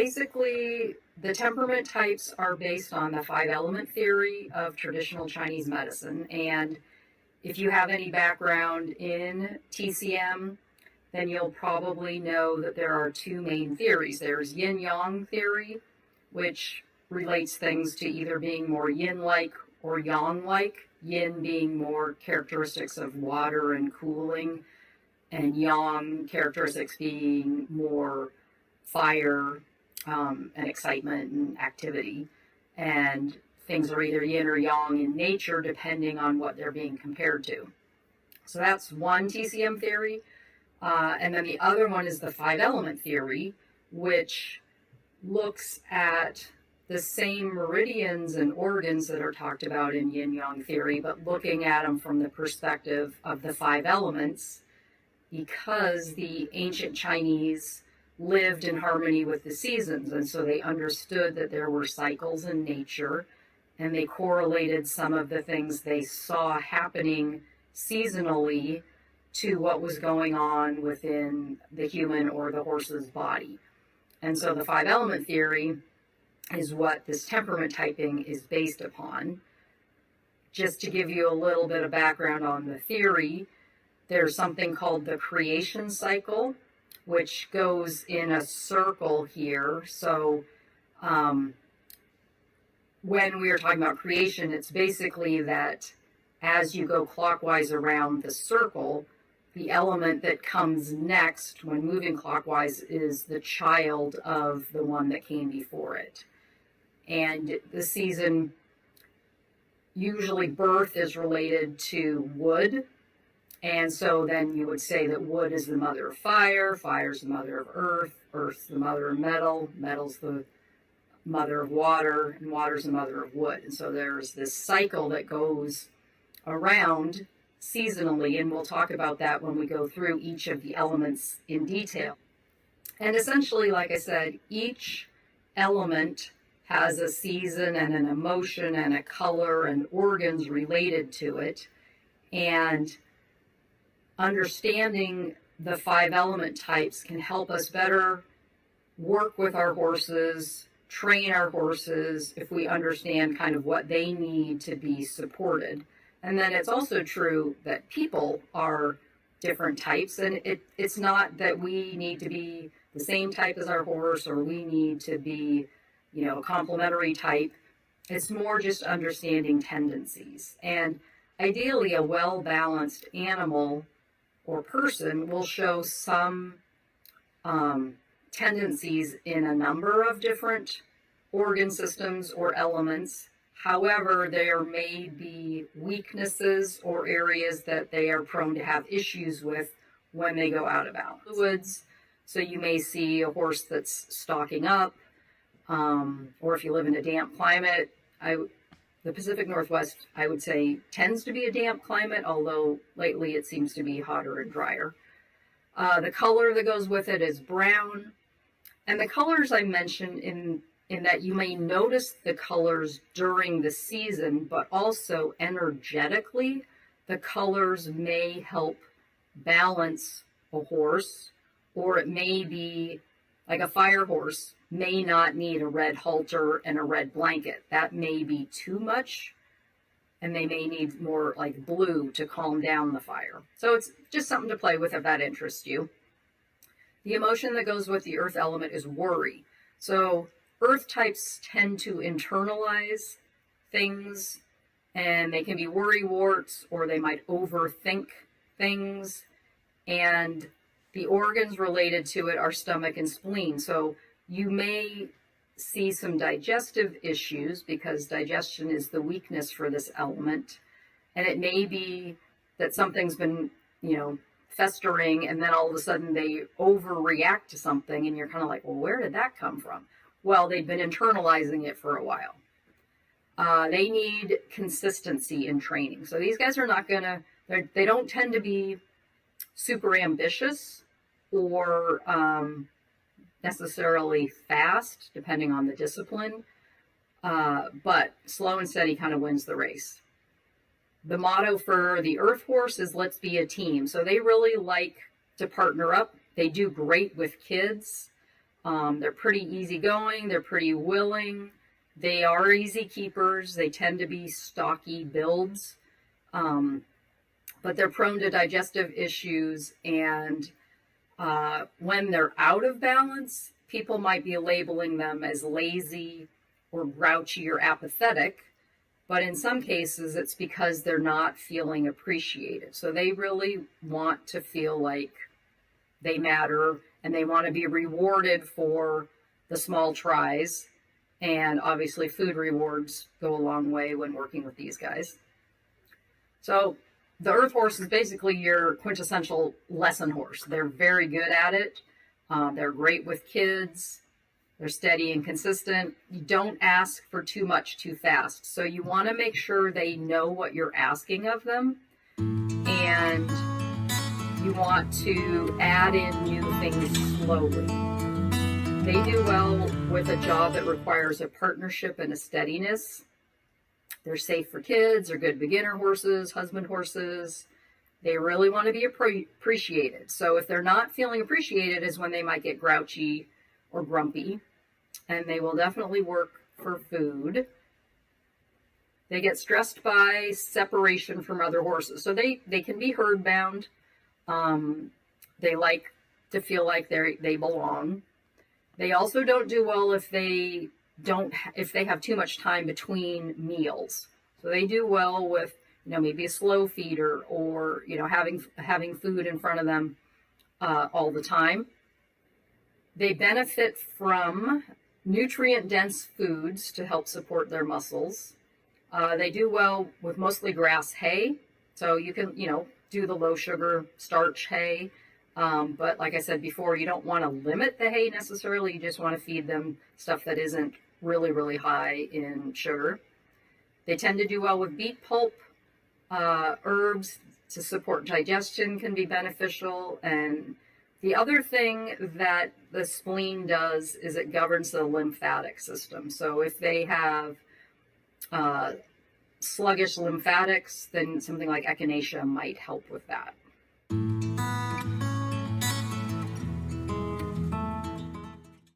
Basically, the temperament types are based on the five element theory of traditional Chinese medicine. And if you have any background in TCM, then you'll probably know that there are two main theories. There's yin-yang theory, which relates things to either being more yin-like or yang-like, yin being more characteristics of water and cooling, and yang characteristics being more fire and excitement and activity. And things are either yin or yang in nature depending on what they're being compared to. So that's one TCM theory. And then the other one is the five element theory, which looks at the same meridians and organs that are talked about in yin-yang theory, but looking at them from the perspective of the five elements, because the ancient Chinese lived in harmony with the seasons, and so they understood that there were cycles in nature, and they correlated some of the things they saw happening seasonally to what was going on within the human or the horse's body. And so the five element theory is what this temperament typing is based upon. Just to give you a little bit of background on the theory, there's something called the creation cycle, which goes in a circle here. So when we are talking about creation, it's basically that as you go clockwise around the circle, the element that comes next when moving clockwise is the child of the one that came before it. And the season, usually birth is related to wood. And so then you would say that wood is the mother of fire, fire is the mother of earth, earth's the mother of metal, metal's the mother of water, and water's the mother of wood. And so there's this cycle that goes around seasonally, and we'll talk about that when we go through each of the elements in detail. And essentially, like I said, each element has a season and an emotion and a color and organs related to it. And understanding the five element types can help us better work with our horses, train our horses, if we understand kind of what they need to be supported. And then it's also true that people are different types, and it's not that we need to be the same type as our horse, or we need to be, a complementary type. It's more just understanding tendencies. And ideally, a well-balanced animal or person will show some tendencies in a number of different organ systems or elements. However, there may be weaknesses or areas that they are prone to have issues with when they go out of balance. Fluids, so you may see a horse that's stocking up, or if you live in a damp climate, the Pacific Northwest, I would say, tends to be a damp climate, although lately it seems to be hotter and drier. The color that goes with it is brown. And the colors I mentioned in that you may notice the colors during the season, but also energetically, the colors may help balance a horse, or it may be like a fire horse may not need a red halter and a red blanket. That may be too much, and they may need more like blue to calm down the fire. So it's just something to play with if that interests you. The emotion that goes with the earth element is worry. So earth types tend to internalize things, and they can be worrywarts, or they might overthink things. And the organs related to it are stomach and spleen. So you may see some digestive issues because digestion is the weakness for this element. And it may be that something's been, festering, and then all of a sudden they overreact to something, and you're kind of like, well, where did that come from? Well, they've been internalizing it for a while. They need consistency in training. So these guys are not they don't tend to be super ambitious or necessarily fast, depending on the discipline, but slow and steady kind of wins the race. The motto for the earth horse is let's be a team. So they really like to partner up. They do great with kids. They're pretty easygoing. They're pretty willing. They are easy keepers. They tend to be stocky builds, but they're prone to digestive issues. And when they're out of balance, people might be labeling them as lazy or grouchy or apathetic. But in some cases, it's because they're not feeling appreciated. So they really want to feel like they matter, and they want to be rewarded for the small tries. And obviously, food rewards go a long way when working with these guys. So the Earth horse is basically your quintessential lesson horse. They're very good at it. They're great with kids. They're steady and consistent. You don't ask for too much too fast. So you want to make sure they know what you're asking of them. And you want to add in new things slowly. They do well with a job that requires a partnership and a steadiness. They're safe for kids. They're good beginner horses, husband horses. They really want to be appreciated. So if they're not feeling appreciated is when they might get grouchy or grumpy. And they will definitely work for food. They get stressed by separation from other horses. So they can be herd bound. They like to feel like they belong. They also don't do well if they have too much time between meals. So they do well with, maybe a slow feeder or, having food in front of them all the time. They benefit from nutrient-dense foods to help support their muscles. They do well with mostly grass hay. So you can, do the low sugar starch hay. But like I said before, you don't want to limit the hay necessarily. You just want to feed them stuff that isn't really, really high in sugar. They tend to do well with beet pulp. Herbs to support digestion can be beneficial. And the other thing that the spleen does is it governs the lymphatic system. So if they have sluggish lymphatics, then something like echinacea might help with that.